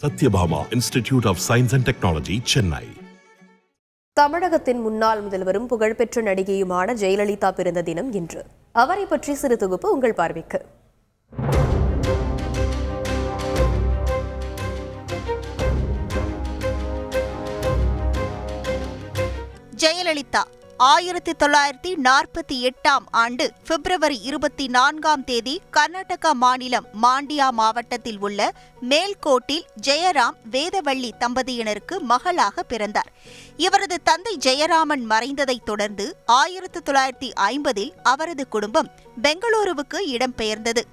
Satyabhama institute of science and technology, Chennai. தமிழகத்தின் முன்னாள் முதல்வரும் புகழ்பெற்ற நடிகையுமான ஜெயலலிதா பிறந்த தினம் இன்று. அவரை பற்றி சிறு தொகுப்பு உங்கள் பார்வைக்கு. ஜெயலலிதா 1948ஆம் ஆண்டு பிப்ரவரி 24ஆம் தேதி கர்நாடகா மாநிலம் மாண்டியா மாவட்டத்தில் உள்ள மேல்கோட்டில் ஜெயராம் வேதவள்ளி தம்பதியினருக்கு மகளாக பிறந்தார். இவரது தந்தை ஜெயராமன் மறைந்ததைத் தொடர்ந்து 1950இல் அவரது குடும்பம் பெங்களூருவுக்கு இடம்பெயர்ந்தது.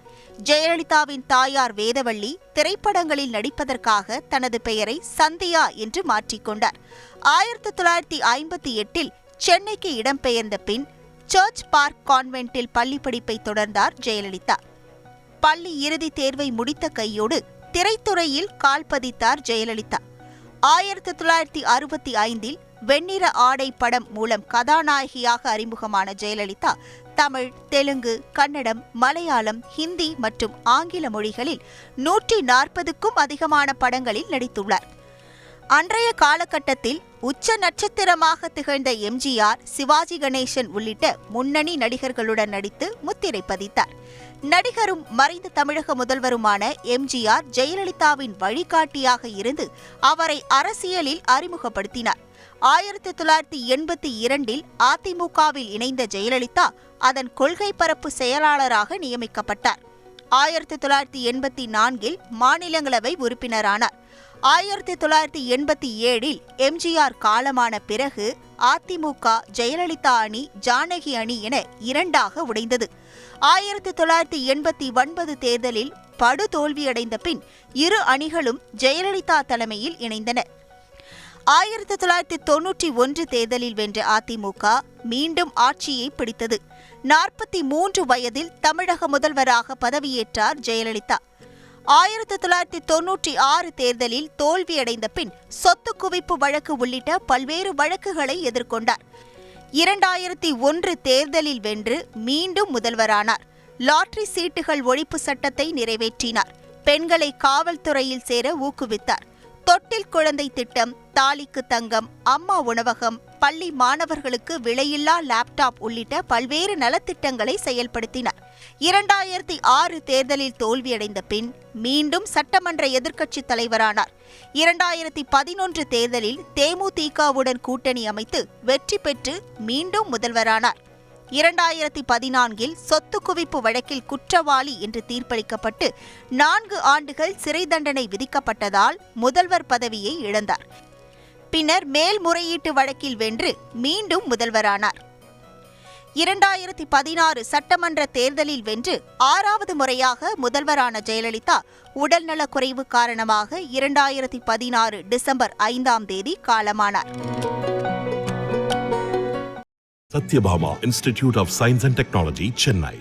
ஜெயலலிதாவின் தாயார் வேதவள்ளி திரைப்படங்களில் நடிப்பதற்காக தனது பெயரை சந்தியா என்று மாற்றிக்கொண்டார். 1958இல் சென்னைக்கு இடம்பெயர்ந்த பின் சர்ச் பார்க் கான்வென்ட்டில் பள்ளி படிப்பை தொடர்ந்தார் ஜெயலலிதா. பள்ளி இறுதித் தேர்வை முடித்த கையோடு திரைத்துறையில் கால் பதித்தார் ஜெயலலிதா. 1965இல் வெண்ணிற ஆடை படம் மூலம் கதாநாயகியாக அறிமுகமான ஜெயலலிதா தமிழ், தெலுங்கு, கன்னடம், மலையாளம், ஹிந்தி மற்றும் ஆங்கில மொழிகளில் 140க்கும் அதிகமான படங்களில் நடித்துள்ளார். அன்றைய காலகட்டத்தில் உச்ச நட்சத்திரமாக திகழ்ந்த எம்ஜிஆர், சிவாஜி கணேசன் உள்ளிட்ட முன்னணி நடிகர்களுடன் நடித்து முத்திரை பதித்தார். நடிகரும் மறைந்த தமிழக முதல்வருமான எம்ஜிஆர் ஜெயலலிதாவின் வழிகாட்டியாக இருந்து அவரை அரசியலில் அறிமுகப்படுத்தினார். 1982இல் அதிமுகவில் இணைந்த ஜெயலலிதா அதன் கொள்கை பரப்பு செயலாளராக நியமிக்கப்பட்டார். 1984இல் மாநிலங்களவை உறுப்பினரானார். 1987இல் எம்ஜிஆர் காலமான பிறகு அதிமுக ஜெயலலிதா அணி, ஜானகி அணி என இரண்டாக உடைந்தது. 1989 தேர்தலில் படுதோல்வியடைந்த பின் இரு அணிகளும் ஜெயலலிதா தலைமையில் இணைந்தன. 1991 தேர்தலில் வென்ற அதிமுக மீண்டும் ஆட்சியை பிடித்தது. 43 வயதில் தமிழக முதல்வராக பதவியேற்றார் ஜெயலலிதா. 1996 தேர்தலில் தோல்வியடைந்த பின் சொத்து குவிப்பு வழக்கு உள்ளிட்ட பல்வேறு வழக்குகளை எதிர்கொண்டார். 2001 தேர்தலில் வென்று மீண்டும் முதல்வரானார். லாட்டரி சீட்டுகள் ஒழிப்பு சட்டத்தை நிறைவேற்றினார். பெண்களை காவல்துறையில் சேர ஊக்குவித்தார். தொட்டில் குழந்தை திட்டம், தாலிக்கு தங்கம், அம்மா உணவகம், பள்ளி மாணவர்களுக்கு விலையில்லா லேப்டாப் உள்ளிட்ட பல்வேறு நலத்திட்டங்களை செயல்படுத்தினார். 2006 தேர்தலில் தோல்வியடைந்த பின் மீண்டும் சட்டமன்ற எதிர்க்கட்சித் தலைவரானார். 2011 தேர்தலில் தேமுதிகவுடன் கூட்டணி அமைத்து வெற்றி பெற்று மீண்டும் முதல்வரானார். 2014இல் சொத்து குவிப்பு வழக்கில் குற்றவாளி என்று தீர்ப்பளிக்கப்பட்டு 4 ஆண்டுகள் சிறை தண்டனை விதிக்கப்பட்டதால் முதல்வர் பதவியை இழந்தார். பின்னர் மேல்முறையீட்டு வழக்கில் வென்று மீண்டும் முதல்வரானார். 2016 சட்டமன்ற தேர்தலில் வென்று 6வது முறையாக முதல்வரான ஜெயலலிதா உடல்நலக்குறைவு காரணமாக 2016 டிசம்பர் 5ஆம் தேதி காலமானார். Sathyabama institute of science and technology, Chennai.